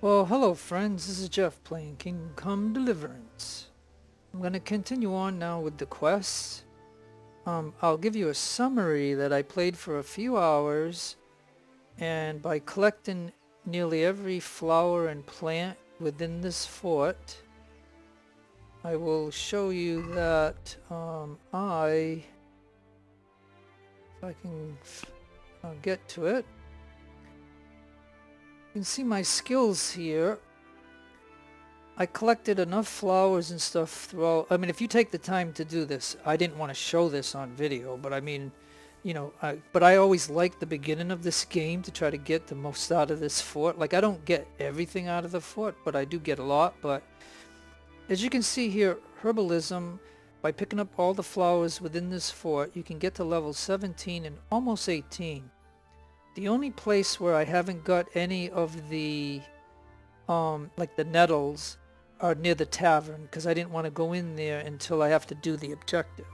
Well, hello friends, this is Jeff playing Come Deliverance. I'm going to continue on now with the quests. I'll give you a summary that I played for a few hours, and by collecting nearly every flower and plant within this fort, I will show you that if I can get to it, you can see my skills here. I collected enough flowers and stuff throughout. I mean, if you take the time to do this, I didn't want to show this on video, but I mean, but I always like the beginning of this game to try to get the most out of this fort. Like, I don't get everything out of the fort, but I do get a lot. But as you can see here, Herbalism, by picking up all the flowers within this fort, you can get to level 17 and almost 18. The only place where I haven't got any of the like the nettles are near the tavern, because I didn't want to go in there until I have to do the objective.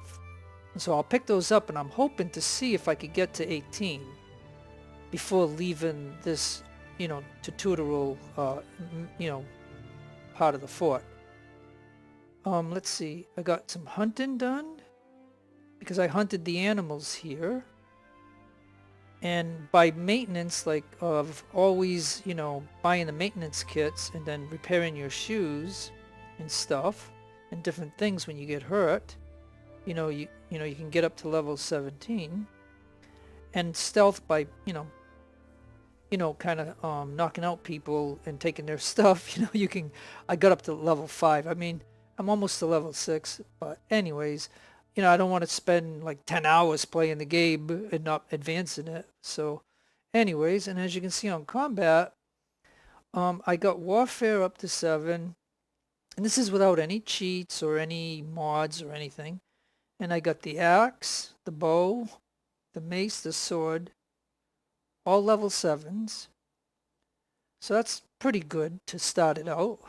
And so I'll pick those up, and I'm hoping to see if I could get to 18 before leaving this, tutorial, part of the fort. Let's see. I got some hunting done because I hunted the animals here. And by maintenance, like of always, buying the maintenance kits and then repairing your shoes and stuff and different things when you get hurt, you can get up to level 17. And stealth by, kind of knocking out people and taking their stuff, I got up to level 5. I mean, I'm almost to level 6, but anyways, I don't want to spend like 10 hours playing the game and not advancing it. So anyways, and as you can see on combat, I got warfare up to 7, and this is without any cheats or any mods or anything. And I got the axe, the bow, the mace, the sword, all level 7s. So that's pretty good to start it out.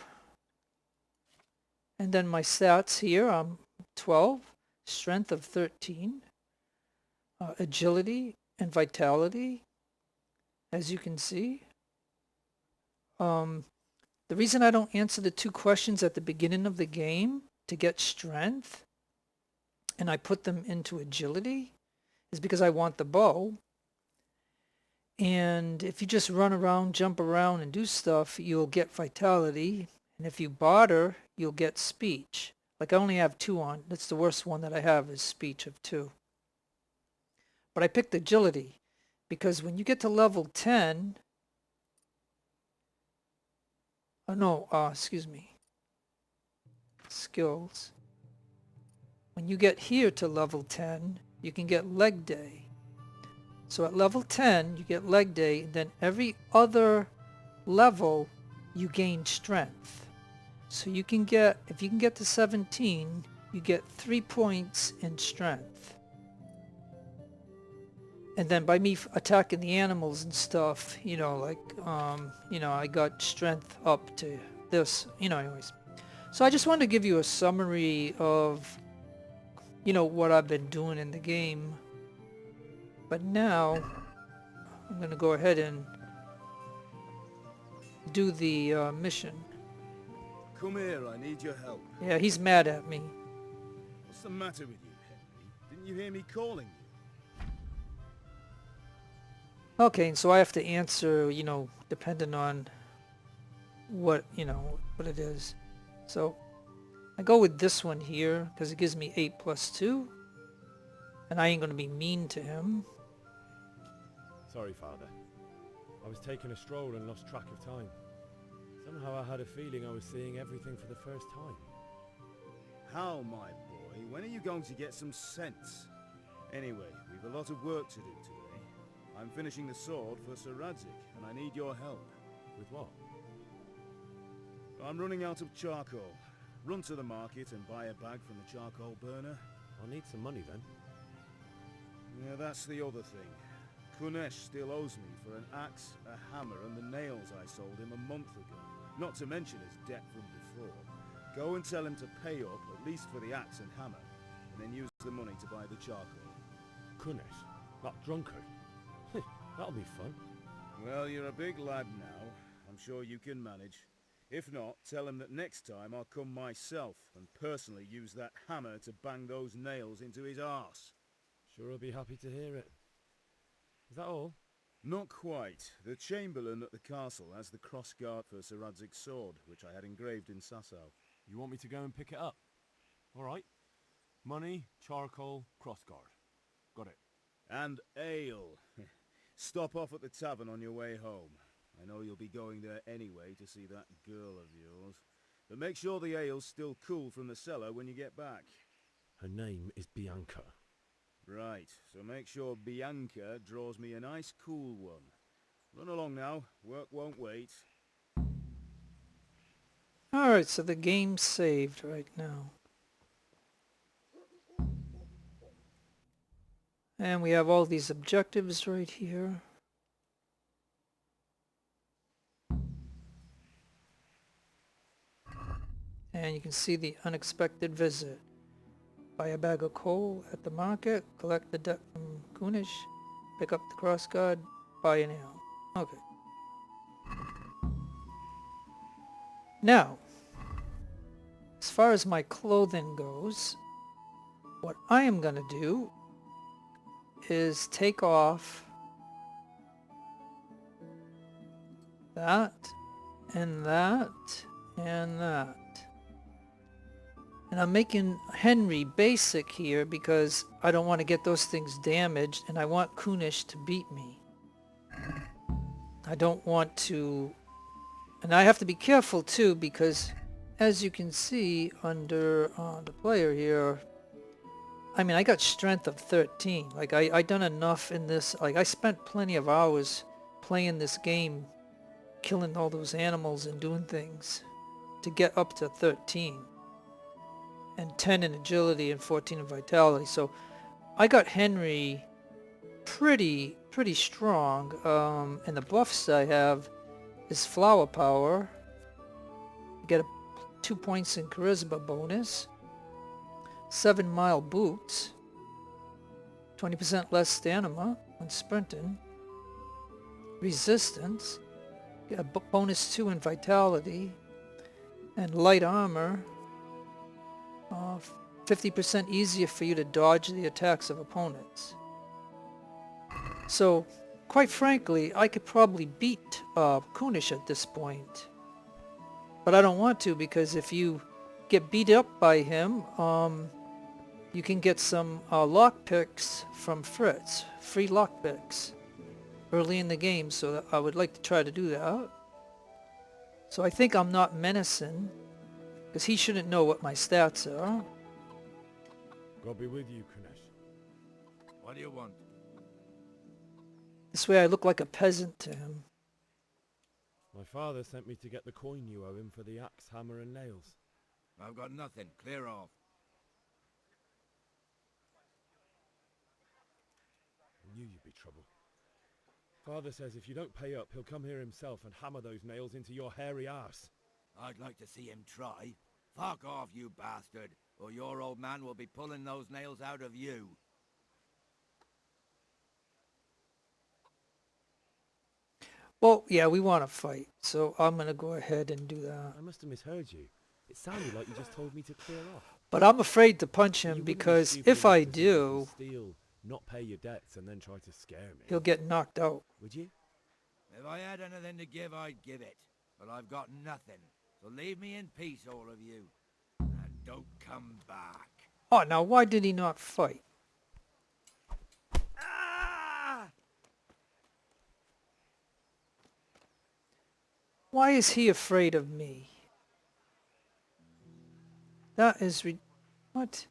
And then my stats here, I'm 12. Strength of 13, agility and vitality, as you can see. The reason I don't answer the 2 questions at the beginning of the game to get strength, and I put them into agility, is because I want the bow. And if you just run around, jump around, and do stuff, you'll get vitality. And if you barter, you'll get speech. Like, I only have 2 on. That's the worst one that I have, is speech of 2. But I picked agility because when you get to level 10, excuse me, skills. When you get here to level 10, you can get leg day. So at level 10, you get leg day, and then every other level, you gain strength. So you can get, if you can get to 17, you get 3 points in strength. And then by me attacking the animals and stuff, I got strength up to this, anyways. So I just wanted to give you a summary of, what I've been doing in the game. But now, I'm going to go ahead and do the mission. Come here, I need your help. Yeah, he's mad at me. What's the matter with you, Henry? Didn't you hear me calling you? Okay, and so I have to answer, depending on what, what it is. So I go with this one here because it gives me 8 plus 2. And I ain't going to be mean to him. Sorry, Father. I was taking a stroll and lost track of time. Somehow I had a feeling I was seeing everything for the first time. How, my boy? When are you going to get some sense? Anyway, we've a lot of work to do today. I'm finishing the sword for Sir Radzik, and I need your help. With what? I'm running out of charcoal. Run to the market and buy a bag from the charcoal burner. I'll need some money then. Yeah, that's the other thing. Kunesh still owes me for an axe, a hammer, and the nails I sold him a month ago. Not to mention his debt from before. Go and tell him to pay up, at least for the axe and hammer, and then use the money to buy the charcoal. Kunesh? That drunkard? That'll be fun. Well, you're a big lad now. I'm sure you can manage. If not, tell him that next time I'll come myself and personally use that hammer to bang those nails into his arse. Sure, I'll be happy to hear it. Is that all? Not quite. The Chamberlain at the castle has the cross-guard for Sir Radzig's sword, which I had engraved in Sasau. You want me to go and pick it up? All right. Money, charcoal, crossguard. Got it. And ale. Stop off at the tavern on your way home. I know you'll be going there anyway to see that girl of yours. But make sure the ale's still cool from the cellar when you get back. Her name is Bianca. Right, so make sure Bianca draws me a nice cool one. Run along now, work won't wait. Alright, so the game's saved right now. And we have all these objectives right here. And you can see the unexpected visit. Buy a bag of coal at the market, collect the debt from Kunesh, pick up the crossguard, buy an ale. Okay. Now, as far as my clothing goes, what I am going to do is take off that and that and that. And I'm making Henry basic here because I don't want to get those things damaged and I want Kunesh to beat me. I don't want to... And I have to be careful too because as you can see under the player here, I mean I got strength of 13. Like I done enough in this, like I spent plenty of hours playing this game, killing all those animals and doing things to get up to 13. And 10 in agility and 14 in vitality. So I got Henry pretty strong. And the buffs I have is flower power. You get 2 points in charisma bonus. 7-mile boots. 20% less stamina when sprinting. Resistance. Get a bonus 2 in vitality. And light armor. 50% easier for you to dodge the attacks of opponents. So, quite frankly, I could probably beat Kunesh at this point. But I don't want to because if you get beat up by him, you can get some lockpicks from Fritz. Free lockpicks early in the game, so I would like to try to do that. So I think I'm not menacing. Because he shouldn't know what my stats are. God be with you, Kunesh. What do you want? This way I look like a peasant to him. My father sent me to get the coin you owe him for the axe, hammer and nails. I've got nothing. Clear off. I knew you'd be trouble. Father says if you don't pay up, he'll come here himself and hammer those nails into your hairy arse. I'd like to see him try. Fuck off, you bastard, or your old man will be pulling those nails out of you. Well, yeah, we want to fight, so I'm going to go ahead and do that. I must have misheard you. It sounded like you just told me to clear off. But I'm afraid to punch him You wouldn't be because stupid if enough I to see do, steal, not pay your debts and then try to scare me. he'll get knocked out. Would you? If I had anything to give, I'd give it. But I've got nothing. So leave me in peace, all of you. And don't come back. Oh, now why did he not fight? Ah! Why is he afraid of me? That is what?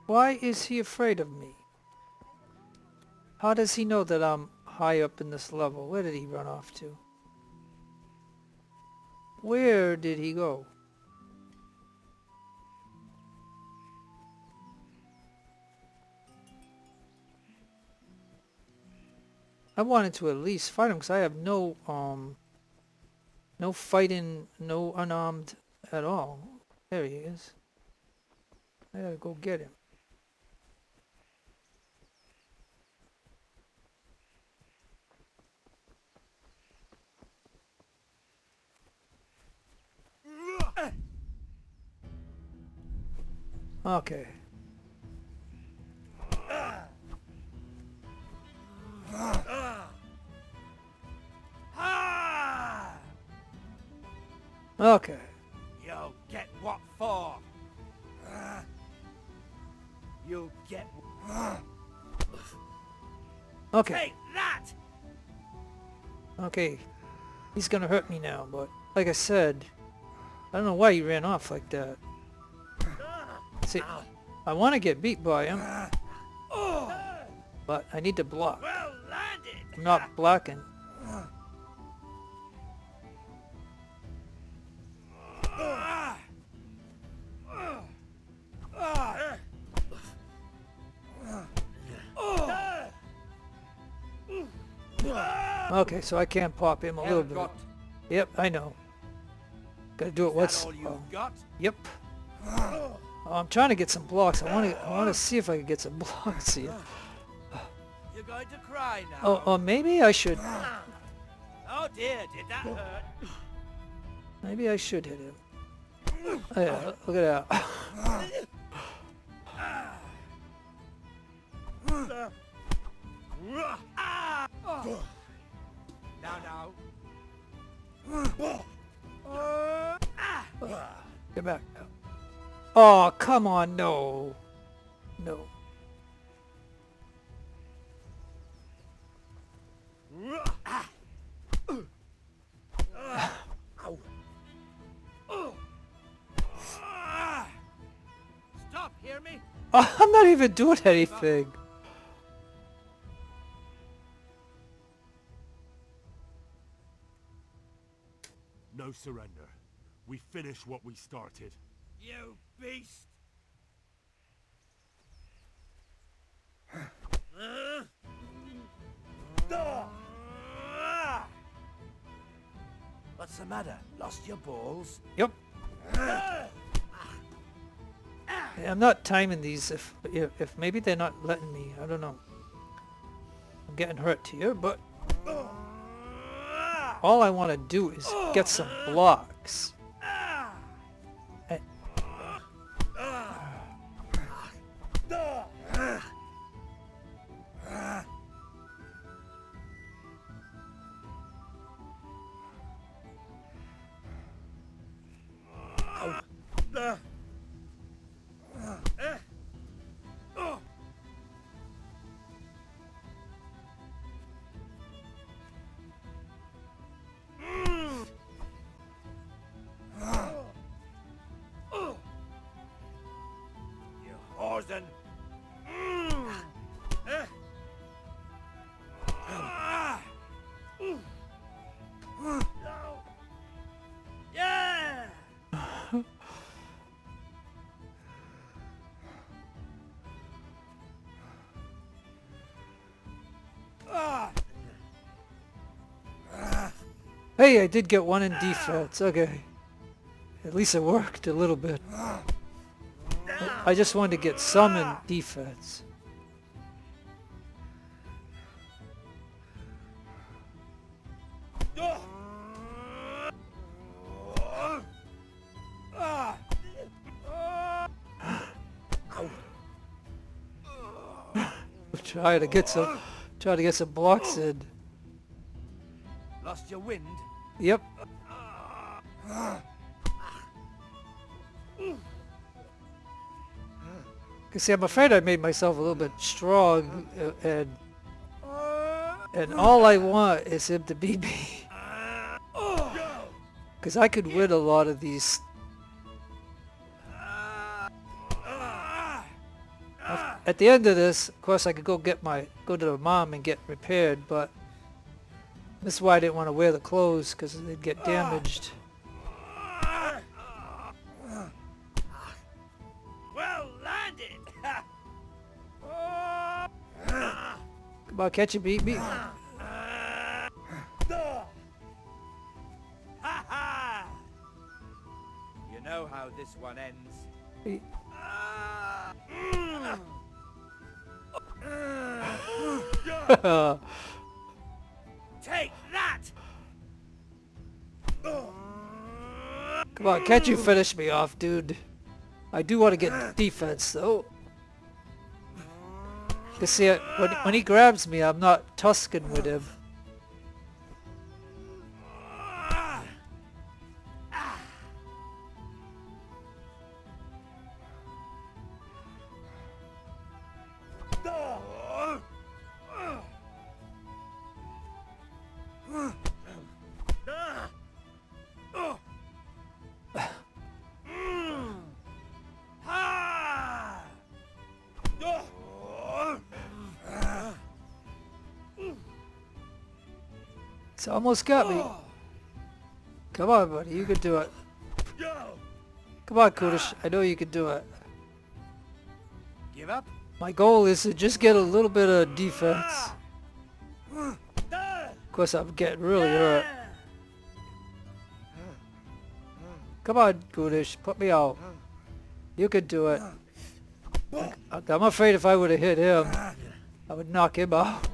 Why is he afraid of me? How does he know that I'm high up in this level? Where did he run off to? Where did he go? I wanted to at least fight him because I have no fighting, no unarmed at all. There he is. I gotta go get him. Okay. Okay. You'll get what for? You'll get... Okay. Take that! Okay. He's gonna hurt me now, but like I said, I don't know why he ran off like that. See, I want to get beat by him, but I need to block. Well landed! I'm not blocking. Okay, so I can pop him a little bit. Got Yep, I know. Gotta do it once. all you've got? Yep. Oh, I'm trying to get some blocks. I want to see if I can get some blocks here. You're going to cry now. Oh, maybe I should. Oh dear, did that hurt? Maybe I should hit him. Oh, yeah, look at that. Now. Get back. Oh, come on, no. No. Stop, hear me? Oh, I'm not even doing anything. No surrender. We finish what we started. You beast! What's the matter? Lost your balls? Yep. Yeah, I'm not timing these if maybe they're not letting me. I don't know. I'm getting hurt here, but all I want to do is get some blocks. Eh, You whoreson! Yeah! Hey, I did get one in defense. Okay. At least it worked a little bit. I just wanted to get some in defense. Try to get some blocks in. Lost your wind? Yep. Cause see, I'm afraid I made myself a little bit strong, and all I want is him to beat me. Cause I could win a lot of these. At the end of this, of course, I could go to the mom and get repaired, but this is why I didn't want to wear the clothes because they'd get damaged. Well landed! Come on, catch you, beat me. Ha ha! You know how this one ends. Take that! Come on, can't you finish me off, dude? I do want to get defense though. Cause see, when he grabs me, I'm not Tuscan with him. It's almost got me. Come on, buddy, you can do it. Come on, Kunesh, I know you can do it. Give up? My goal is to just get a little bit of defense. Of course, I'm getting really hurt. Come on, Kunesh, put me out. You can do it. I'm afraid if I would have hit him, I would knock him out.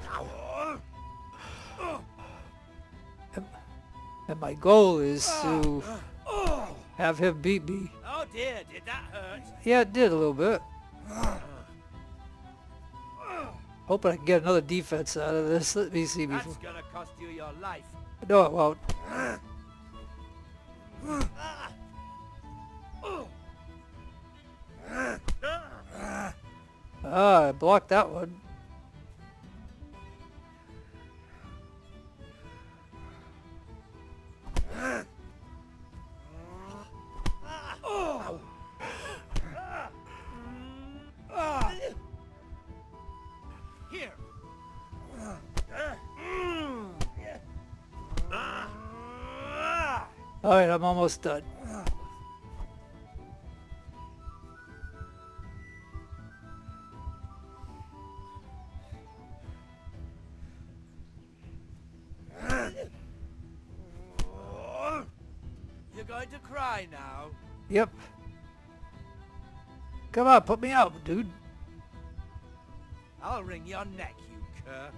And my goal is to have him beat me. Oh dear, did that hurt? Yeah, it did a little bit. Hoping I can get another defense out of this. Let me see before. That's gonna cost you your life. No, it won't. Ah, I blocked that one. Here. Alright, I'm almost done. You're going to cry now. Yep. Come on, put me out, dude. I'll wring your neck, you cur.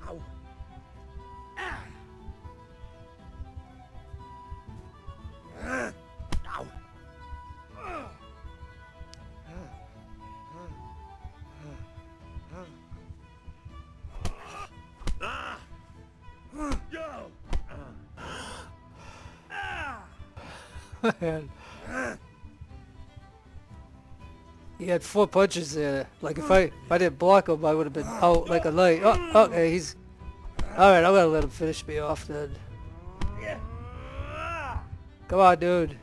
Ow. Ah. Ow. Man. He had 4 punches there. Like if I didn't block him, I would have been out like a light. Oh, okay, he's... Alright, I'm gonna let him finish me off then. Come on, dude.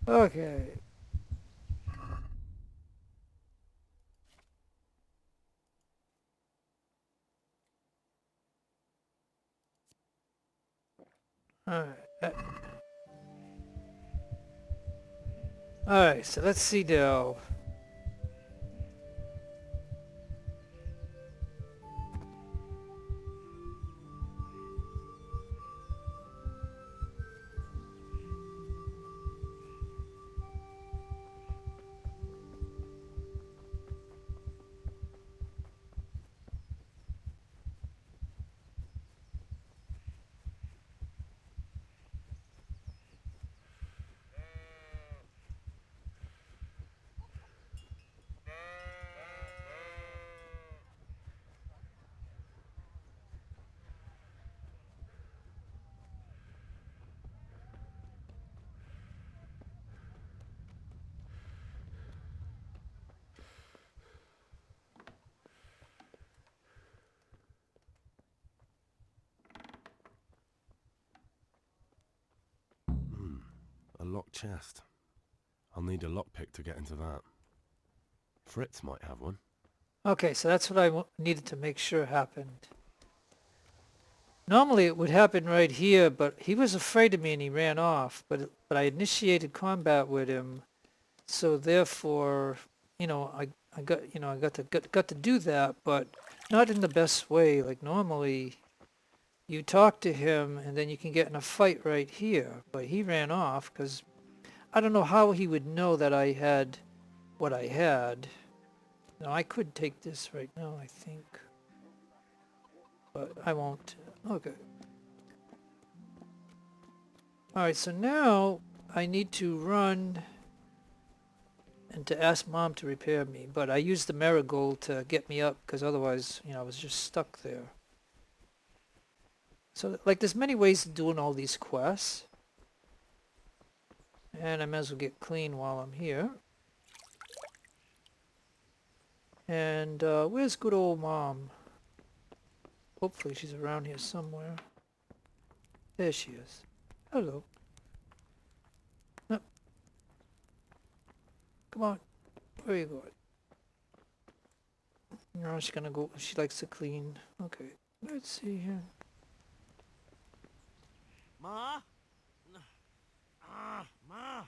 Okay. Alright, so let's see now. A locked chest. I'll need a lockpick to get into that. Fritz might have one. Okay, so that's what I needed to make sure happened. Normally it would happen right here, but he was afraid of me and he ran off. But I initiated combat with him, so therefore, you know, I got to do that, but not in the best way. Like normally, you talk to him and then you can get in a fight right here. But he ran off because I don't know how he would know that I had what I had. Now I could take this right now, I think, but I won't. Okay. All right. So now I need to run and to ask Mom to repair me, but I used the marigold to get me up because otherwise, I was just stuck there. So, like, there's many ways of doing all these quests, and I might as well get clean while I'm here. And where's good old Mom? Hopefully she's around here somewhere. There she is. Hello. No. Come on. Where are you going? No, she's gonna go. She likes to clean. Okay. Let's see here. Ma? Ma!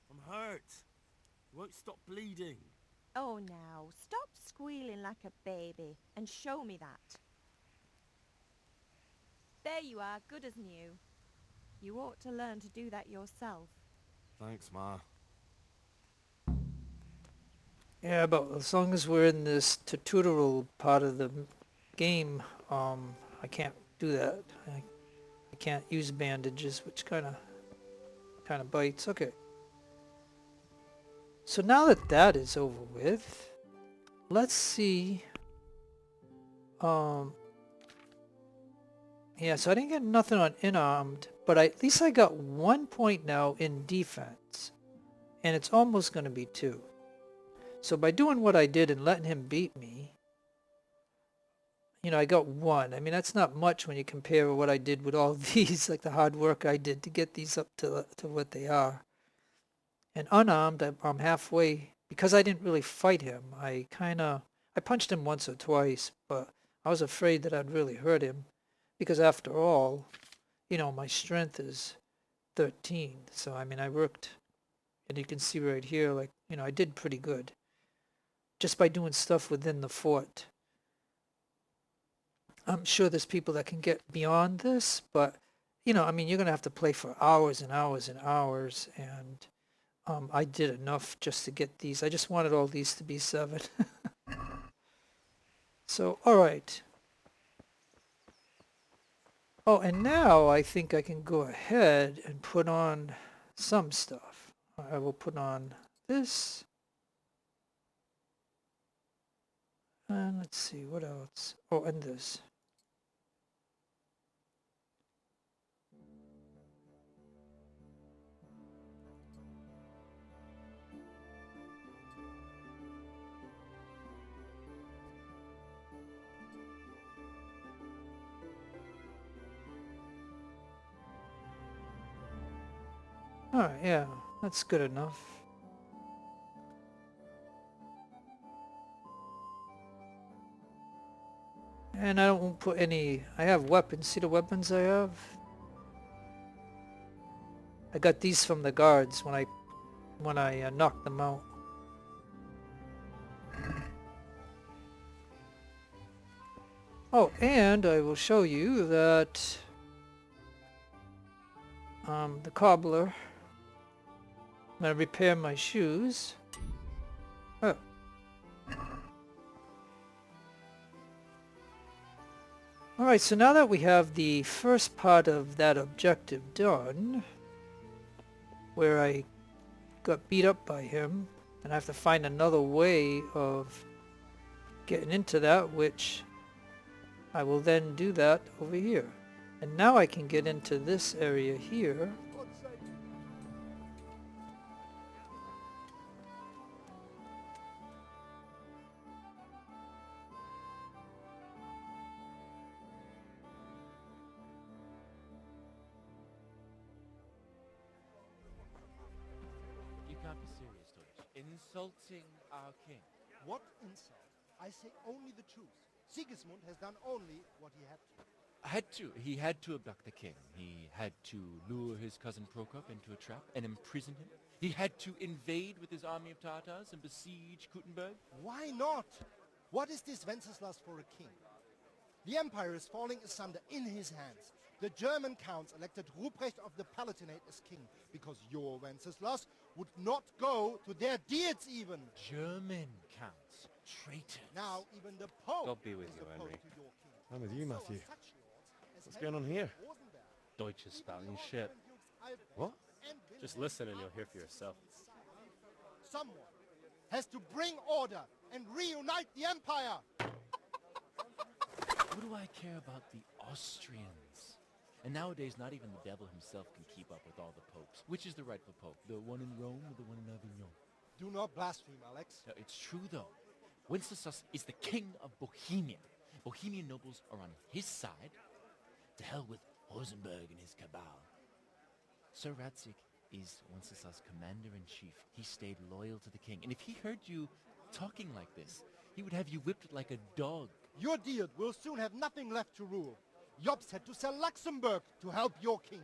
I'm hurt. You won't stop bleeding. Oh, now, stop squealing like a baby and show me that. There you are, good as new. You ought to learn to do that yourself. Thanks, Ma. Yeah, but as long as we're in this tutorial part of the game, I can't do that. I can't use bandages, which kind of bites. Okay. So now that that is over with, let's see. Yeah, so I didn't get nothing on unarmed, but at least I got 1 point now in defense, and it's almost going to be 2. So by doing what I did and letting him beat me, I got 1. I mean, that's not much when you compare what I did with all these, like the hard work I did to get these up to what they are. And unarmed, I'm halfway, because I didn't really fight him. I punched him once or twice, but I was afraid that I'd really hurt him, because after all, my strength is 13. So, I mean, I worked, and you can see right here, like, I did pretty good just by doing stuff within the fort. I'm sure there's people that can get beyond this, but, I mean, you're going to have to play for hours and hours and hours, and I did enough just to get these. I just wanted all these to be 7. So, all right. Oh, and now I think I can go ahead and put on some stuff. I will put on this. And let's see, what else? Oh, and this. Alright, yeah, that's good enough. And I won't put any... I have weapons. See the weapons I have? I got these from the guards when I knocked them out. Oh, and I will show you that the cobbler... I'm going to repair my shoes. Oh. Alright, so now that we have the first part of that objective done, where I got beat up by him, and I have to find another way of getting into that, which I will then do that over here. And now I can get into this area here. You can't be serious, Deutsch. Insulting our king. What insult? I say only the truth. Sigismund has done only what he had to. He had to abduct the king. He had to lure his cousin Prokop into a trap and imprison him. He had to invade with his army of Tartars and besiege Kuttenberg? Why not? What is this Wenceslas for a king? The empire is falling asunder in his hands. The German counts elected Ruprecht of the Palatinate as king because your Wenceslas would not go to their deeds even. German counts. Traitors. Now even the Pope God be with is you, opposed Henry. to your king. I'm with you, So are Matthew. such lords as What's going on here? Rosenberg, Deutsch is spouting shit. Albrecht, What? and Just Wilhelm listen and you'll are hear for on yourself. Sigismund's side. Someone has to bring order and reunite the empire. What do I care about the Austrians? And nowadays, not even the devil himself can keep up with all the popes. Which is the rightful pope? The one in Rome or the one in Avignon? Do not blaspheme, Alex. No, it's true, though. Wenceslas is the king of Bohemia. Bohemian nobles are on his side. To hell with Rosenberg and his cabal. Sir Ratzik is Wenceslas' commander-in-chief. He stayed loyal to the king. And if he heard you talking like this, he would have you whipped like a dog. Your deal will soon have nothing left to rule. Jobst had to sell Luxembourg to help your king.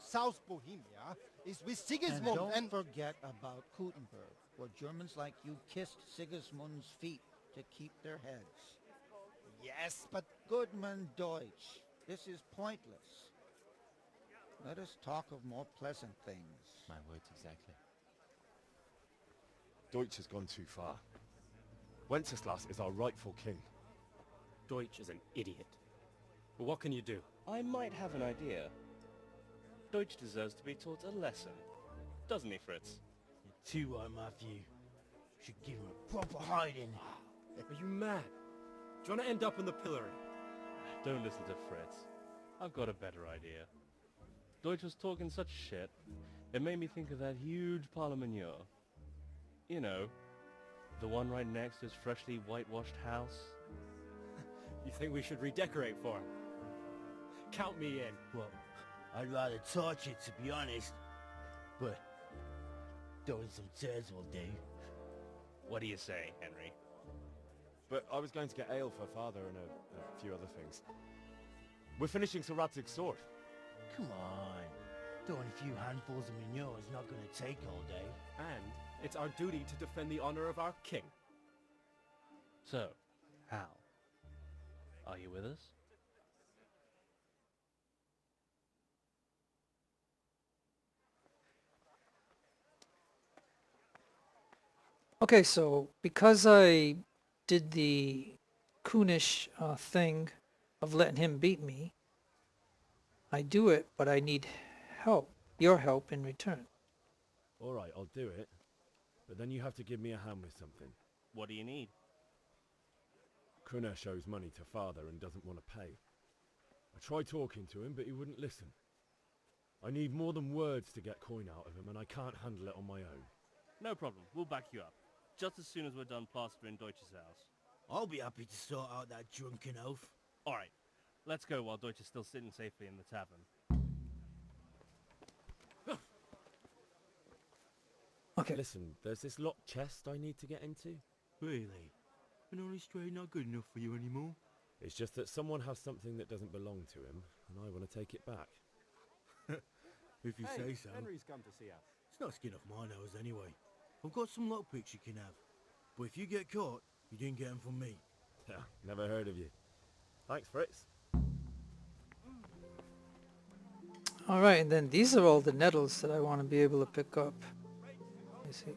South Bohemia is with Sigismund And don't forget about Kuttenberg, where Germans like you kissed Sigismund's feet to keep their heads. Yes, but Goodman Deutsch, this is pointless. Let us talk of more pleasant things. My words exactly. Deutsch has gone too far. Wenceslas is our rightful king. Deutsch is an idiot. But what can you do? I might have an idea. Deutsch deserves to be taught a lesson. Doesn't he, Fritz? You're too right, Matthew. Should give him a proper hiding. Are you mad? Do you want to end up in the pillory? Don't listen to Fritz. I've got a better idea. Deutsch was talking such shit, it made me think of that huge parliament. You know, the one right next to his freshly whitewashed house. You think we should redecorate for him? Count me in. Well, I'd rather torch it, to be honest. But throwing some tears will do. What do you say, Henry? But I was going to get ale for father and a few other things. We're finishing Sir Radzig's sword. Come on. Throwing a few handfuls of manure is not going to take all day. And it's our duty to defend the honor of our king. So, Hal, are you with us? Okay, so because I did the Kunesh thing of letting him beat me, I do it, but I need help, your help in return. All right, I'll do it. But then you have to give me a hand with something. What do you need? Kunesh owes money to father and doesn't want to pay. I tried talking to him, but he wouldn't listen. I need more than words to get coin out of him, and I can't handle it on my own. No problem, we'll back you up. Just as soon as we're done plastering Deutsch's house. I'll be happy to sort out that drunken oaf. Alright, let's go while Deutsch is still sitting safely in the tavern. Okay. Listen, there's this locked chest I need to get into. Really? An honest trade not good enough for you anymore? It's just that someone has something that doesn't belong to him, and I want to take it back. If you say so. Henry's come to see us. It's not skin off my nose anyway. I've got some lockpicks you can have. But if you get caught, you didn't get them from me. Never heard of you. Thanks, Fritz. All right, and then these are all the nettles that I want to be able to pick up. Let me see.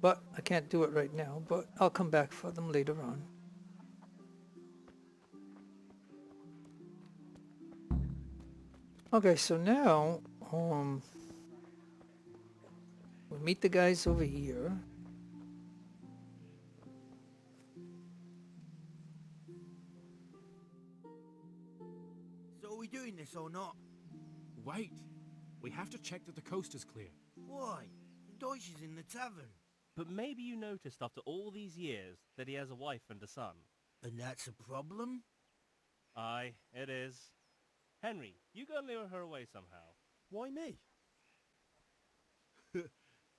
But I can't do it right now, but I'll come back for them later on. Okay, so now, we meet the guys over here. So are we doing this or not? Wait. We have to check that the coast is clear. Why? Deutsch is in the tavern. But maybe you noticed after all these years that he has a wife and a son. And that's a problem? Aye, it is. Henry, you go and lure her away somehow. Why me?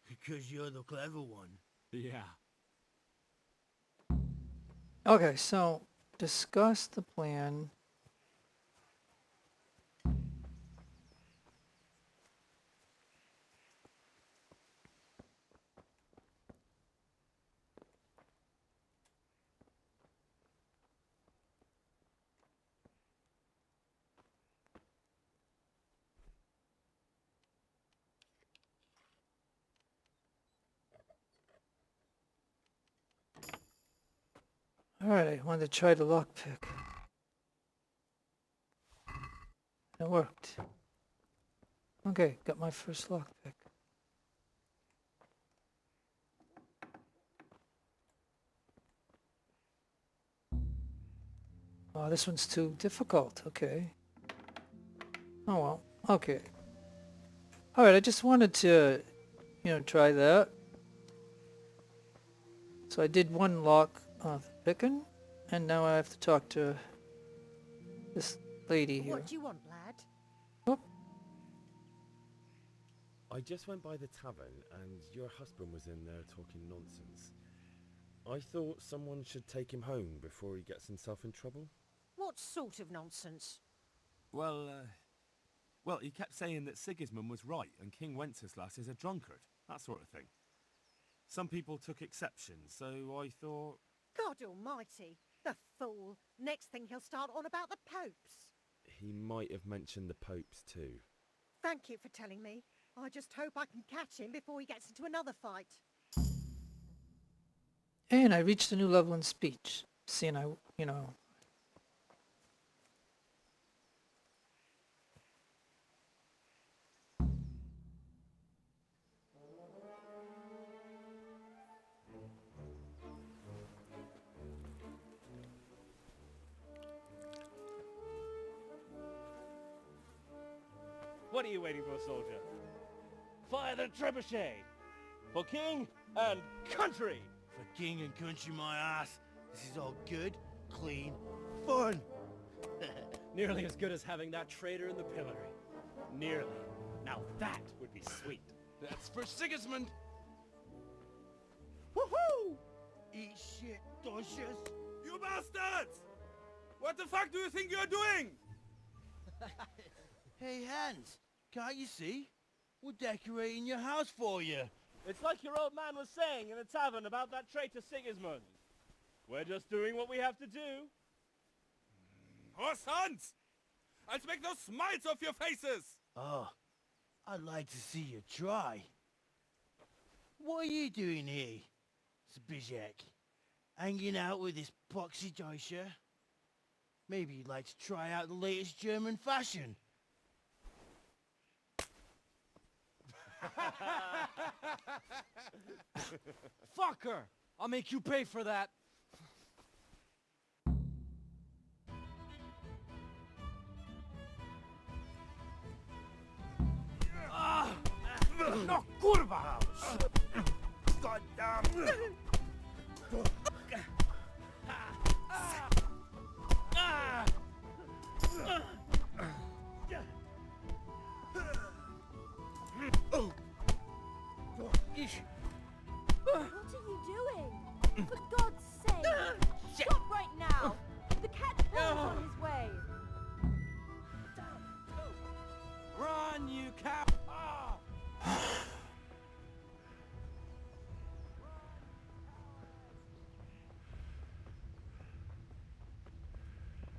Because you're the clever one. Yeah. Okay, so discuss the plan. Alright, I wanted to try the lockpick. It worked. Okay, got my first lockpick. Oh, this one's too difficult. Okay. Oh well. Okay. Alright, I just wanted to, try that. So I did one lock picking, and now I have to talk to this lady here. What do you want, lad? Oh, I just went by the tavern and your husband was in there talking nonsense. I thought someone should take him home before he gets himself in trouble. What sort of nonsense? Well, he kept saying that Sigismund was right and King Wenceslas is a drunkard, that sort of thing. Some people took exception, so I thought... God almighty, the fool. Next thing he'll start on about the popes. He might have mentioned the popes too. Thank you for telling me. I just hope I can catch him before he gets into another fight. and I reached a new level in speech. Seeing What are you waiting for, soldier? Fire the trebuchet! For king and country! For king and country, my ass. This is all good, clean, fun. Nearly as good as having that traitor in the pillory. Nearly. Now that would be sweet. That's for Sigismund! Woohoo! Eat shit, doshes. You bastards! What the fuck do you think you're doing? Hey, Hans, can't you see? We're decorating your house for you. It's like your old man was saying in the tavern about that traitor Sigismund. We're just doing what we have to do. Horse Hans! I'll make those smiles off your faces! Oh, I'd like to see you try. What are you doing here, Zbigniew? Hanging out with this poxy Deutscher? Maybe you'd like to try out the latest German fashion. Fucker! I'll make you pay for that. No, kurwa! Goddamn! What are you doing? For God's sake! Stop right now! The cat's on his way! Run, you cow!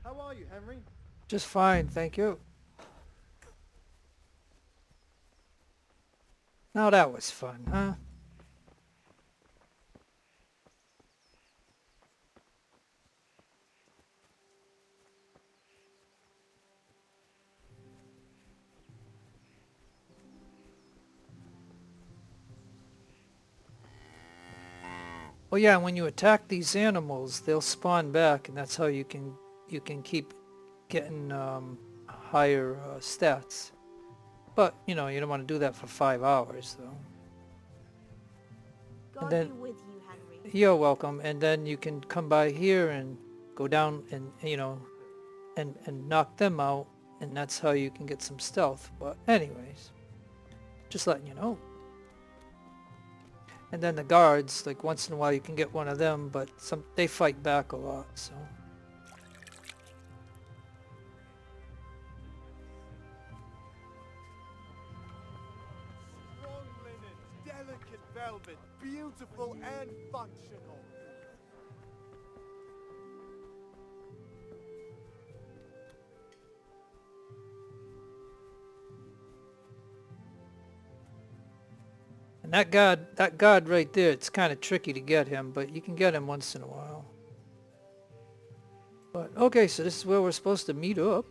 How are you, Henry? just fine, thank you. Now that was fun, huh? Well, yeah, when you attack these animals, they'll spawn back, and that's how you can keep getting higher stats. But you don't want to do that for 5 hours, though. God then- be with you, Henry. You're welcome. And then you can come by here and go down and and knock them out, and that's how you can get some stealth. But anyways, just letting you know. And then the guards, like once in a while you can get one of them, but they fight back a lot, so. Strong linen, delicate velvet, beautiful and functional. And that god right there, it's kind of tricky to get him, but you can get him once in a while. Okay, so this is where we're supposed to meet up.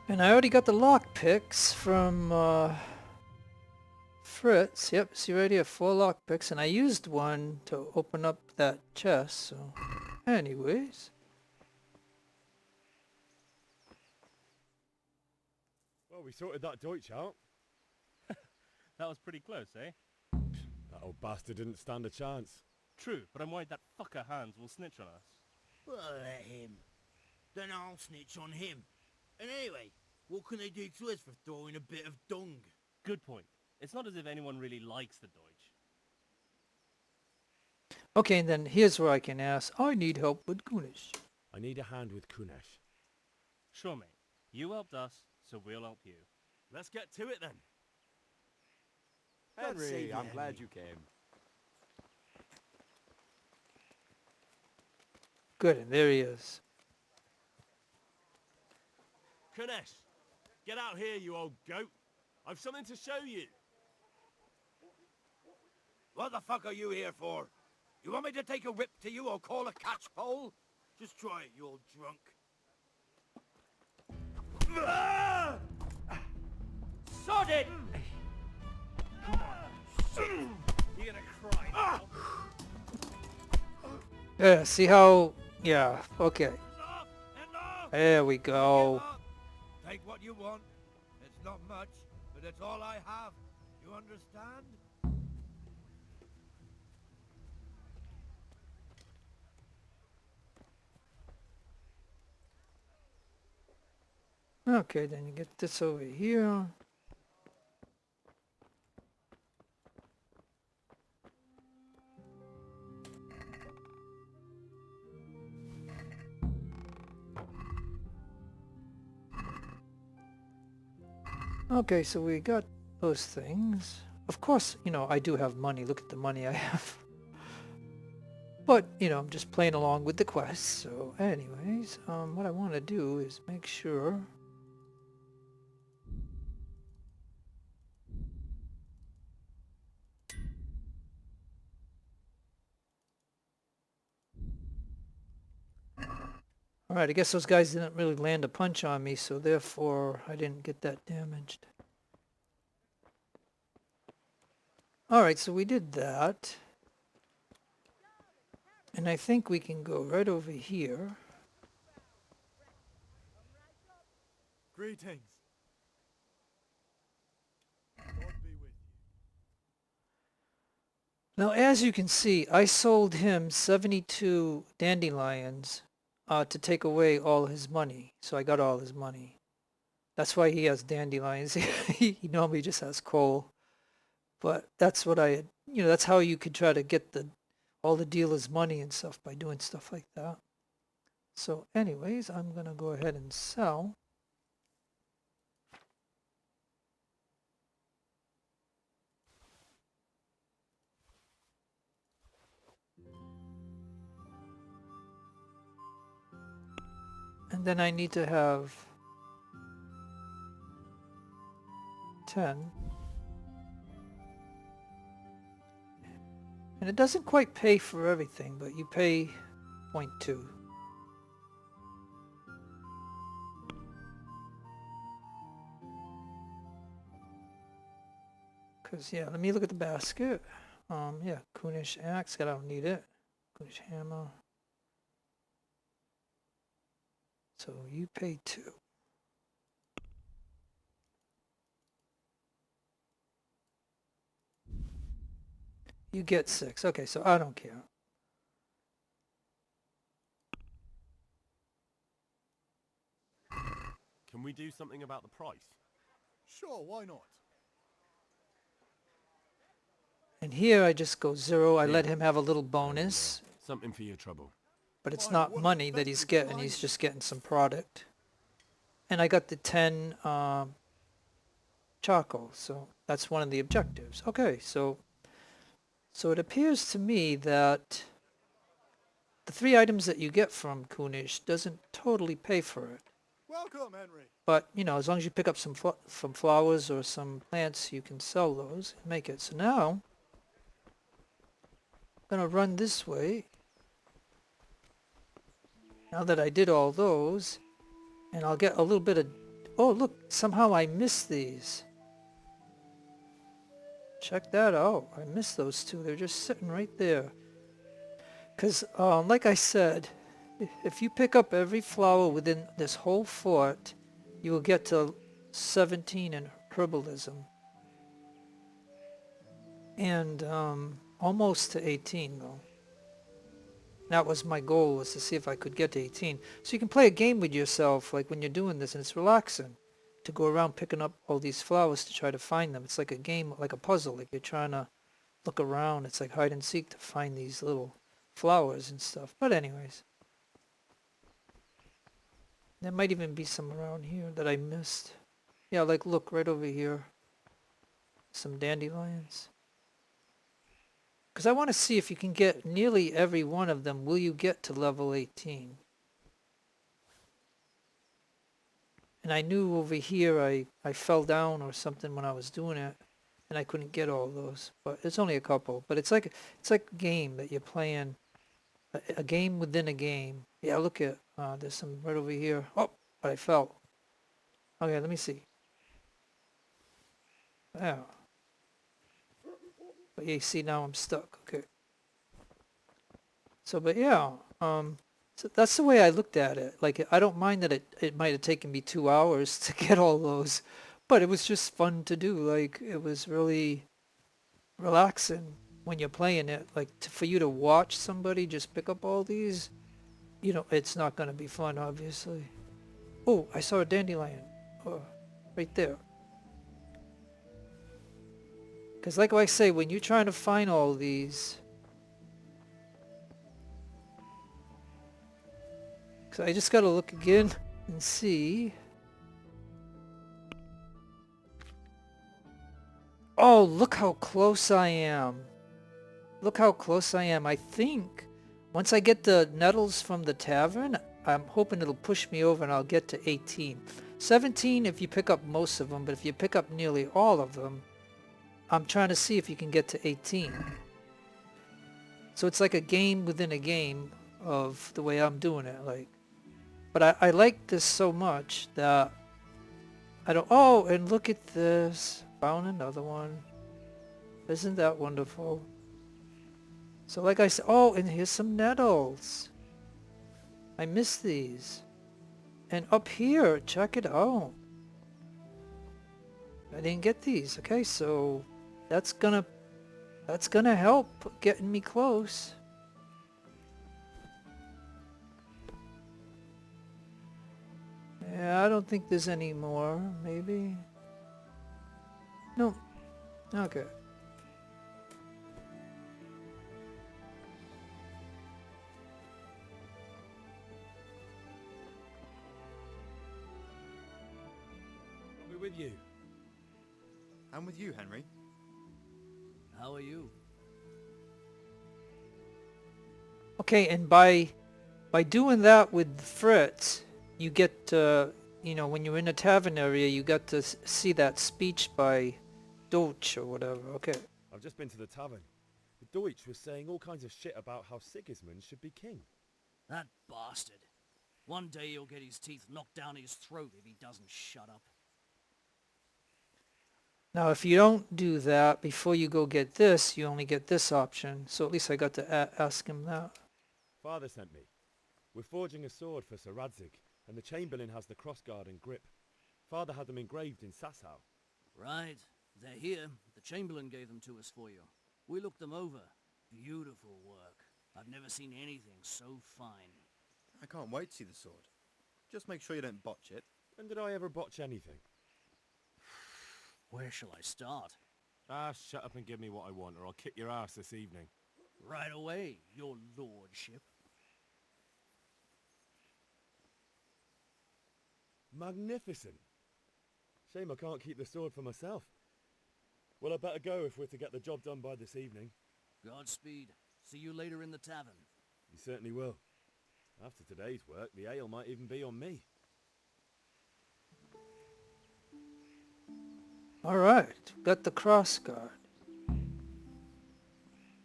And I already got the lock picks from Fritz. Yep, see right here, 4 lock picks, and I used one to open up that chest. So, anyways, Well, we sorted that Deutsch out. That was pretty close, eh? That old bastard didn't stand a chance. True, but I'm worried that fucker Hans will snitch on us. Well, let him. Then I'll snitch on him. And anyway, what can they do to us for throwing a bit of dung? Good point. It's not as if anyone really likes the Deutsch. okay, and then here's where I can ask. I need help with Kunesh. I need a hand with Kunesh. Sure, mate. You helped us, so we'll help you. Let's get to it then. Henry, I'm glad you came. Good, and there he is. Kunesh, get out here, you old goat. I've something to show you. What the fuck are you here for? You want me to take a whip to you or call a catchpole? Just try it, you old drunk. Sod it! You're gonna cry now. Yeah, see how... Yeah, okay. Enough! Enough! There we go. Give up. Take what you want. It's not much, but it's all I have. You understand? Okay, then you get this over here. Okay, so we got those things. Of course, you know, I do have money. Look at the money I have. But, you know, I'm just playing along with the quest. So anyways, what I want to do is make sure... Alright, I guess those guys didn't really land a punch on me, so therefore I didn't get that damaged. Alright, so we did that. And I think we can go right over here. Greetings. God be with you. Now, as you can see, I sold him 72 dandelions to take away all his money. So I got all his money. That's why he has dandelions. He normally just has coal. But that's what I, you know, that's how you could try to get all the dealers' money and stuff, by doing stuff like that. So anyways, I'm going to go ahead and sell. And then I need to have 10. And it doesn't quite pay for everything, but you pay 0.2. Because, yeah, let me look at the basket. Yeah, Kunesh axe, I don't need it. Kunesh hammer. So you pay 2. You get 6. Okay, so I don't care. Can we do something about the price? Sure, why not? And here I just go 0. I let him have a little bonus. Something for your trouble. But it's not money that he's getting. He's just getting some product. And I got the 10 charcoal. So that's one of the objectives. Okay, so it appears to me that the 3 items that you get from Kunesh doesn't totally pay for it. Welcome, Henry. But, you know, as long as you pick up some flowers or some plants, you can sell those and make it. So now, I'm going to run this way. Now that I did all those, and I'll get a little bit of... Oh, look, somehow I missed these. Check that out. I missed those 2. They're just sitting right there. Because, like I said, if you pick up every flower within this whole fort, you will get to 17 in Herbalism. And almost to 18, though. That was my goal, was to see if I could get to 18. So you can play a game with yourself, like when you're doing this, and it's relaxing to go around picking up all these flowers to try to find them. It's like a game, like a puzzle, like you're trying to look around. It's like hide and seek to find these little flowers and stuff. But anyways, there might even be some around here that I missed. Yeah, like look right over here. Some dandelions. Because I want to see if you can get nearly every one of them. Will you get to level 18? And I knew over here I fell down or something when I was doing it. And I couldn't get all those. But it's only a couple. But it's like a game that you're playing. A game within a game. Yeah, look at, there's some right over here. Oh, but I fell. Okay, let me see. Yeah. But yeah, see now I'm stuck. Okay. So, but yeah, so that's the way I looked at it. Like, I don't mind that it might have taken me 2 hours to get all those, but it was just fun to do. Like, it was really relaxing when you're playing it. Like, for you to watch somebody just pick up all these, you know, it's not going to be fun, obviously. Oh, I saw a dandelion. Oh, right there. Because like I say, when you're trying to find all these... So I just got to look again and see. Oh, look how close I am. Look how close I am. I think once I get the nettles from the tavern, I'm hoping it'll push me over and I'll get to 18. 17 if you pick up most of them, but if you pick up nearly all of them, I'm trying to see if you can get to 18. So it's like a game within a game of the way I'm doing it. Like, but I like this so much that I don't... Oh, and look at this. Found another one. Isn't that wonderful? So like I said... Oh, and here's some nettles. I missed these. And up here, check it out. I didn't get these. Okay, so that's gonna help getting me close. Yeah, I don't think there's any more. Maybe. No. Okay. I'll be with you. I'm with you, Henry. How are you? Okay, and by doing that with Fritz, you get you know, when you're in a tavern area, you got to see that speech by Deutsch or whatever. Okay. I've just been to the tavern. The Deutsch was saying all kinds of shit about how Sigismund should be king. That bastard. One day he'll get his teeth knocked down his throat if he doesn't shut up. Now, if you don't do that, before you go get this, you only get this option. So at least I got to ask him that. Father sent me. We're forging a sword for Sir Radzig, and the Chamberlain has the crossguard and grip. Father had them engraved in Sasau. Right. They're here. The Chamberlain gave them to us for you. We looked them over. Beautiful work. I've never seen anything so fine. I can't wait to see the sword. Just make sure you don't botch it. When did I ever botch anything? Where shall I start? Ah, shut up and give me what I want, or I'll kick your ass this evening. Right away, your lordship. Magnificent. Shame I can't keep the sword for myself. Well, I better go if we're to get the job done by this evening. Godspeed. See you later in the tavern. You certainly will. After today's work, the ale might even be on me. Alright, got the cross guard.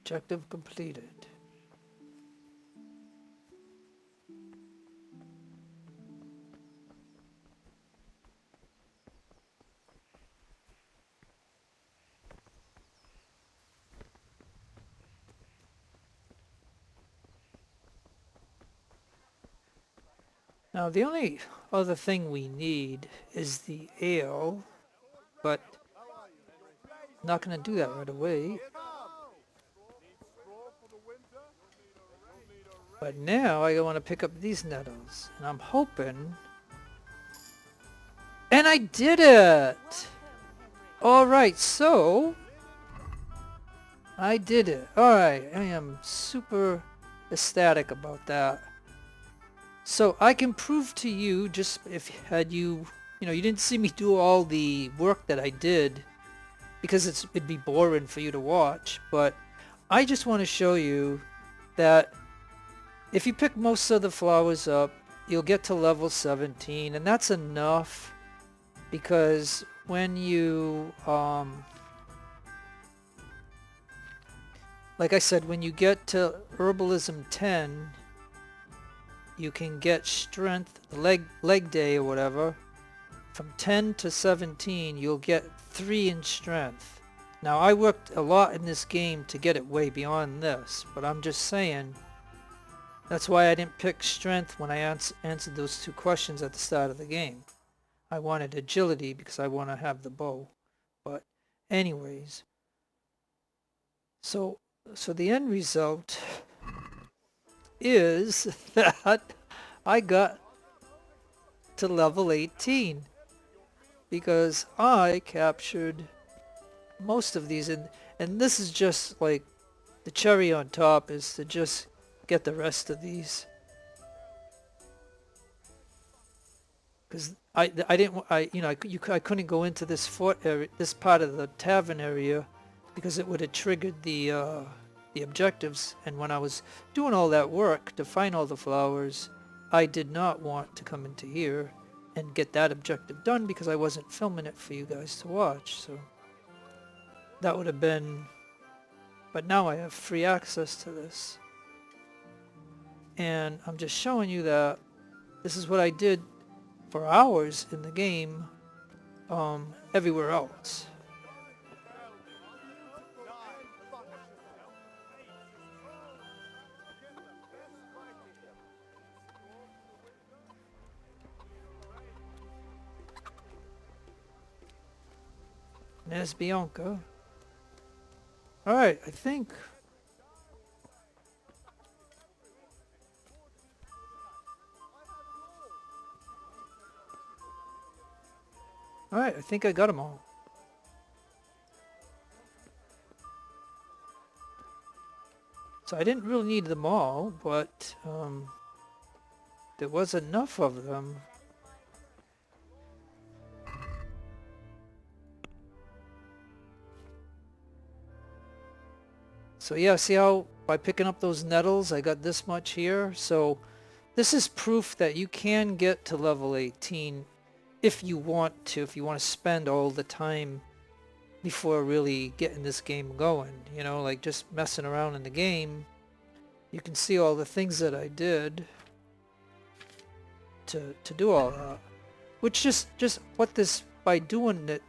Objective completed. Now the only other thing we need is the ale, but I'm not going to do that right away. But now I want to pick up these nettles, and I'm hoping... And I did it! Alright, so... I did it. Alright, I am super ecstatic about that. So I can prove to you, just if had you, you didn't see me do all the work that I did, because it'd be boring for you to watch, but I just want to show you that if you pick most of the flowers up, you'll get to level 17, and that's enough, because when you, like I said, when you get to Herbalism 10, you can get strength, leg day or whatever. From 10 to 17, you'll get 3 in strength. Now, I worked a lot in this game to get it way beyond this, but I'm just saying, that's why I didn't pick strength when I answered those 2 questions at the start of the game. I wanted agility because I want to have the bow. But anyways, so the end result is that I got to level 18 because I captured most of these, and this is just like the cherry on top is to just get the rest of these, because I couldn't go into this fort area, this part of the tavern area, because it would have triggered the objectives, and when I was doing all that work to find all the flowers, I did not want to come into here and get that objective done because I wasn't filming it for you guys to watch, so that would have been, but now I have free access to this, and I'm just showing you that this is what I did for hours in the game, everywhere else. There's Bianca. Alright, I think... Alright, I think I got them all. So I didn't really need them all, but there was enough of them. So yeah, see how by picking up those nettles I got this much here? So this is proof that you can get to level 18 if you want to, if you want to spend all the time before really getting this game going, like just messing around in the game. You can see all the things that I did to do all that, which just what this, by doing it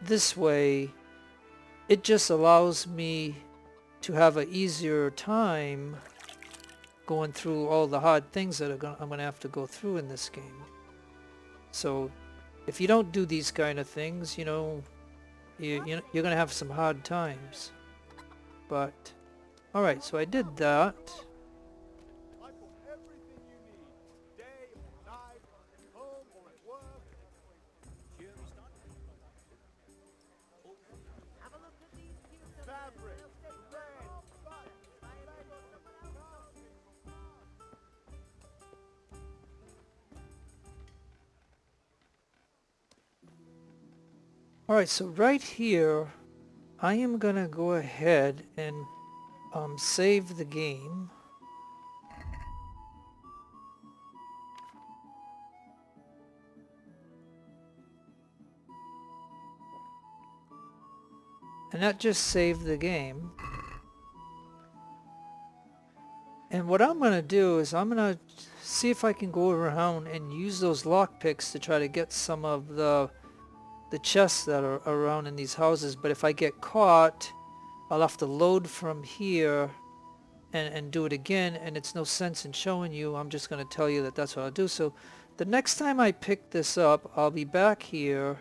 this way, it just allows me to have an easier time going through all the hard things that I'm gonna have to go through in this game. So if you don't do these kind of things, you're gonna have some hard times. But alright, so I did that. Alright, so right here, I am gonna go ahead and save the game. And that just saved the game. And what I'm going to do is I'm going to see if I can go around and use those lockpicks to try to get some of the chests that are around in these houses. But if I get caught, I'll have to load from here and do it again, and it's no sense in showing you. I'm just going to tell you that that's what I'll do. So the next time I pick this up, I'll be back here,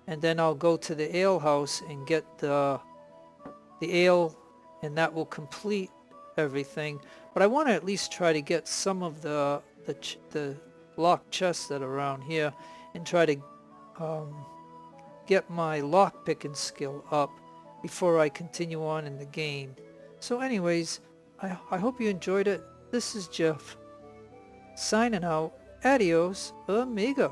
and then I'll go to the ale house and get the ale, and that will complete everything. But I want to at least try to get some of the locked chests that are around here and try to get my lock picking skill up before I continue on in the game. So anyways, I hope you enjoyed it. This is Jeff, signing out. Adios, amigos.